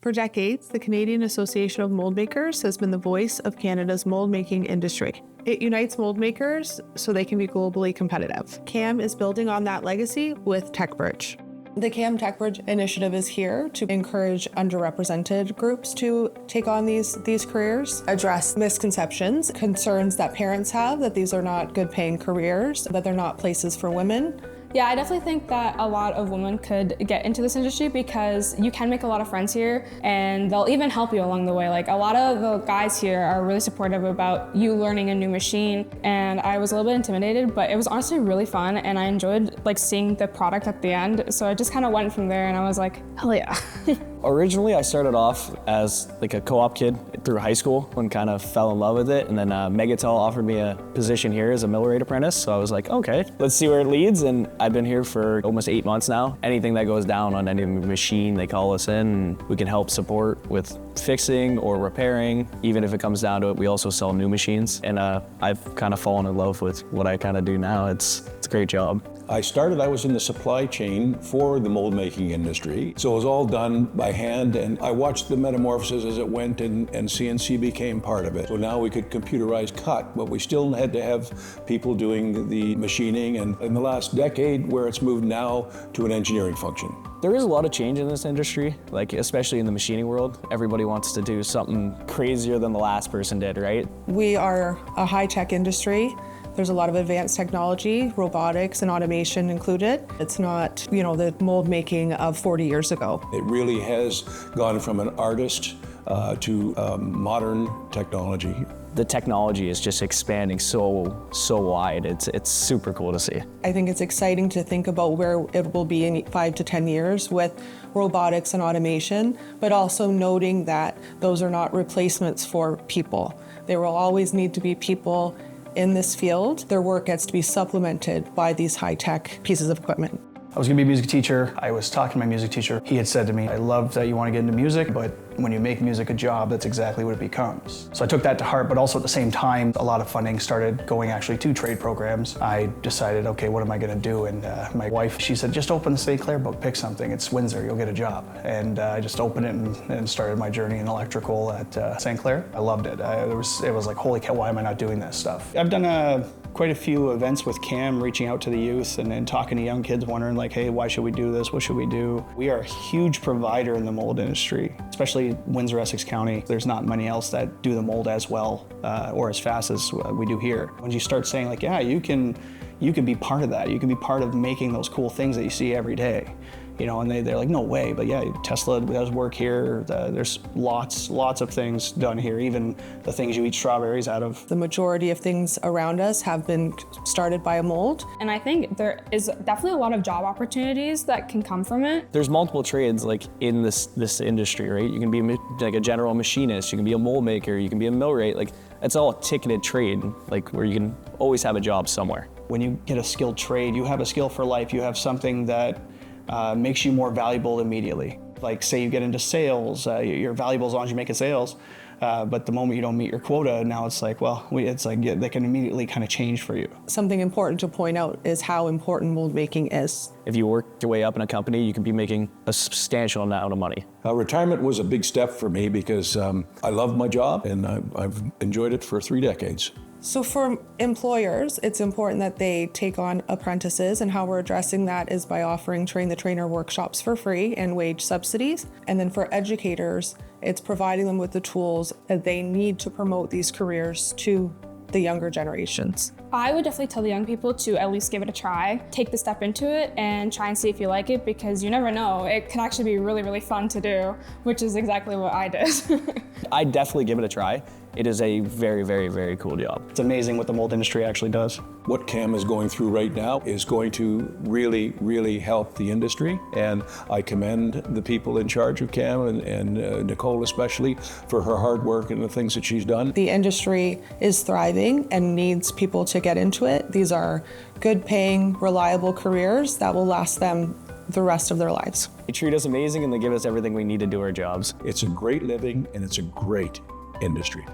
For decades, the Canadian Association of Moldmakers has been the voice of Canada's mold-making industry. It unites mold makers so they can be globally competitive. CAMM is building on that legacy with TechBridge. The CAMM TechBridge initiative is here to encourage underrepresented groups to take on these careers, address misconceptions, concerns that parents have that these are not good paying careers, that they're not places for women. Yeah, I definitely think that a lot of women could get into this industry because you can make a lot of friends here and they'll even help you along the way. Like a lot of the guys here are really supportive about you learning a new machine, and I was a little bit intimidated, but it was honestly really fun and I enjoyed like seeing the product at the end. So I just kind of went from there and I was like, hell yeah. Originally, I started off as like a co-op kid through high school and kind of fell in love with it. And then Megatel offered me a position here as a millwright apprentice. So I was like, okay, let's see where it leads. And I've been here for almost 8 months now. Anything that goes down on any machine, they call us in and we can help support with fixing or repairing. Even if it comes down to it, we also sell new machines. And I've kind of fallen in love with what I kind of do now. It's a great job. I was in the supply chain for the mold making industry. So it was all done by hand, and I watched the metamorphosis as it went, and CNC became part of it. So now we could computerize cut, but we still had to have people doing the machining, and in the last decade where it's moved now to an engineering function. There is a lot of change in this industry, like especially in the machining world. Everybody wants to do something crazier than the last person did, right? We are a high-tech industry. There's a lot of advanced technology, robotics and automation included. It's not, the mold making of 40 years ago. It really has gone from an artist to modern technology. The technology is just expanding so wide. It's super cool to see. I think it's exciting to think about where it will be in 5 to 10 years with robotics and automation, but also noting that those are not replacements for people. There will always need to be people in this field. Their work gets to be supplemented by these high-tech pieces of equipment. I was gonna be a music teacher. I was talking to my music teacher. He had said to me, I love that you want to get into music, but when you make music a job, that's exactly what it becomes. So I took that to heart, but also at the same time, a lot of funding started going actually to trade programs. I decided, okay, what am I gonna do? And my wife, she said, just open the St. Clair book, pick something. It's Windsor, you'll get a job. And I just opened it and started my journey in electrical at St. Clair. I loved it. It was like, holy cow, why am I not doing this stuff? I've done quite a few events with CAMM, reaching out to the youth and talking to young kids, wondering like, hey, why should we do this? What should we do? We are a huge provider in the mold industry, especially Windsor, Essex County. There's not many else that do the mold as well or as fast as we do here. When you start saying like, yeah, you can be part of that. You can be part of making those cool things that you see every day. And they're like, no way, but yeah, Tesla does work here. There's lots of things done here, even the things you eat strawberries out of. The majority of things around us have been started by a mold. And I think there is definitely a lot of job opportunities that can come from it. There's multiple trades like in this industry, right? You can be like a general machinist, you can be a mold maker, you can be a millwright. Like it's all a ticketed trade, like where you can always have a job somewhere. When you get a skilled trade, you have a skill for life. You have something that makes you more valuable immediately. Like say you get into sales, you're valuable as long as you make it sales, but the moment you don't meet your quota, now it's like, they can immediately kind of change for you. Something important to point out is how important mold making is. If you work your way up in a company, you can be making a substantial amount of money. Retirement was a big step for me because I love my job and I've enjoyed it for 3 decades. So for employers, it's important that they take on apprentices, and how we're addressing that is by offering train the trainer workshops for free and wage subsidies. And then for educators, it's providing them with the tools that they need to promote these careers to the younger generations. I would definitely tell the young people to at least give it a try, take the step into it and try and see if you like it, because you never know. It can actually be really, really fun to do, which is exactly what I did. I'd definitely give it a try. It is a very, very, very cool job. It's amazing what the mold industry actually does. What CAMM is going through right now is going to really, really help the industry. And I commend the people in charge of CAMM and Nicole especially for her hard work and the things that she's done. The industry is thriving and needs people to get into it. These are good paying, reliable careers that will last them the rest of their lives. They treat us amazing and they give us everything we need to do our jobs. It's a great living and it's a great industry.